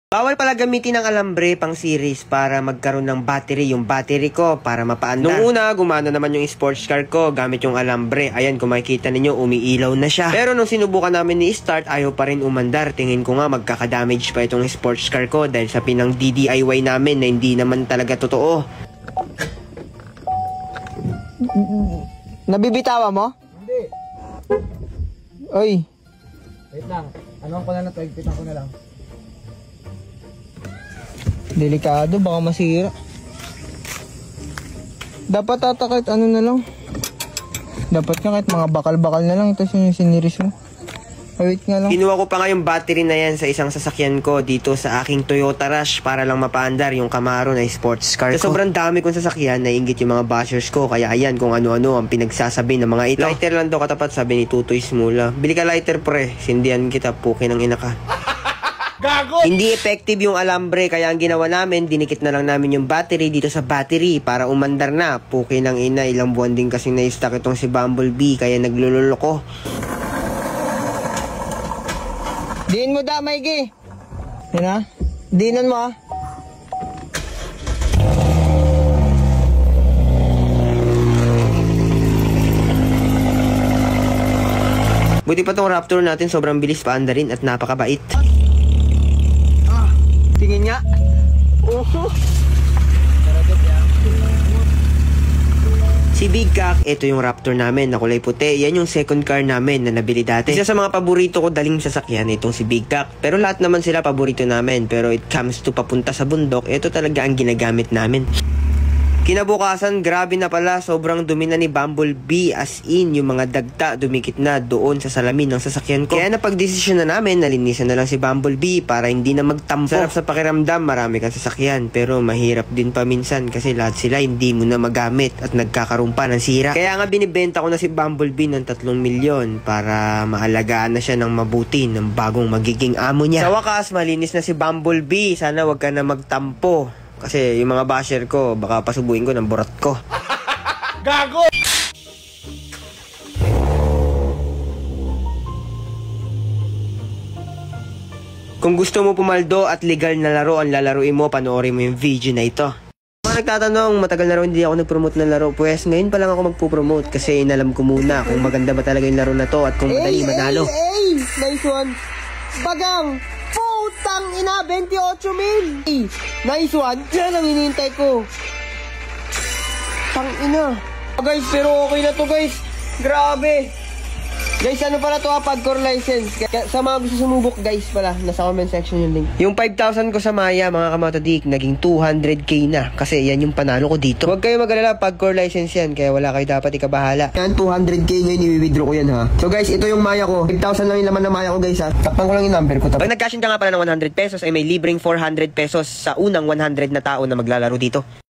Bawal pala gamitin ang alambre pang series para magkaroon ng battery yung battery ko para mapaandar. Nung una, gumana naman yung sports car ko gamit yung alambre. Ayan, kung makikita ninyo, umiilaw na siya. Pero nung sinubukan namin ni start, ayaw pa rin umandar. Tingin ko nga magkakadamage pa itong sports car ko dahil sa pinang DIY namin na hindi naman talaga totoo. Nabibitawa mo? Hindi. Oy. Wait lang. Ano ko na lang, tagpitan ko na lang. Delikado, baka masira. Dapat tatakit ano na lang. Dapat nga kahit mga bakal-bakal na lang. Tapos yung siniris mo. Wait nga lang. Kinuha ko pa nga yung battery na yan sa isang sasakyan ko dito sa aking Toyota Rush para lang mapaandar yung Camaro na sports car ko. Sa sobrang dami kong sasakyan, naiinggit yung mga bashers ko. Kaya ayan kung ano-ano ang pinagsasabi ng mga ito. Lighter lang daw katapat, sabi ni Tutoy Smula. Bili ka lighter pre, sindihan kita, pukin ng ina ka. Gago! Hindi effective yung alambre kaya ang ginawa namin, dinikit na lang namin yung battery dito sa battery para umandar na. Puki ng ina, ilang buwan din kasi na-stuck itong si Bumblebee kaya naglululoko. Diin mo da, Mikey. Yan ha. Diinan mo ha. Buti pa tong Raptor natin, sobrang bilis paandarin at napakabait. Tingin nga. Si Big Cock, ito yung Raptor namin na kulay puti. Yan yung second car namin na nabili dati. Isa sa mga paborito ko daling sasakyan itong si Big Cock. Pero lahat naman sila paborito namin. Pero it comes to papunta sa bundok, ito talaga ang ginagamit namin. Kinabukasan, grabe na pala, sobrang dumi na ni Bumblebee, as in, yung mga dagta dumikit na doon sa salamin ng sasakyan ko. Kaya napagdesisyon na namin, nalinisan na lang si Bumblebee para hindi na magtampo. Sarap sa pakiramdam, marami kang sasakyan, pero mahirap din pa minsan kasi lahat sila hindi mo na magamit at nagkakaroon pa ng sira. Kaya nga binibenta ko na si Bumblebee ng 3 milyon para maalagaan na siya ng mabuti ng bagong magiging amo niya. Sa wakas, malinis na si Bumblebee, sana wag ka na magtampo. Kasi yung mga basher ko, baka pasubuin ko ng burat ko. Gago! Kung gusto mo pumaldo at legal na laro ang lalaruin mo, panoorin mo yung video na ito. Mga nagtatanong, matagal na raw hindi ako nag-promote ng laro. Pues ngayon pa lang ako magpo-promote kasi inalam ko muna kung maganda ba talaga yung laro na to at kung madali manalo. Nice one. Bagang! Putang ina, 28 mil! Nice one! Yan ang hinihintay ko. Tang ina. Guys, pero okay na to guys. Grabe. Guys, ano pala to ha? Padcore license. Sa mga gusto sumubok guys pala, nasa comment section yung link. Yung 5,000 ko sa Maya, mga kamatodik, naging 200k na. Kasi yan yung panalo ko dito. Huwag kayo mag-alala, Padcore license yan. Kaya wala kayo dapat ikabahala. Yan, 200k ngayon, i-withdraw ko yan ha. So guys, ito yung Maya ko. 5,000 lang yung laman ng Maya ko guys ha. Takpan ko lang yung number ko. Pag nag-cash in ka nga pala ng 100 pesos, ay may libreng 400 pesos sa unang 100 na tao na maglalaro dito.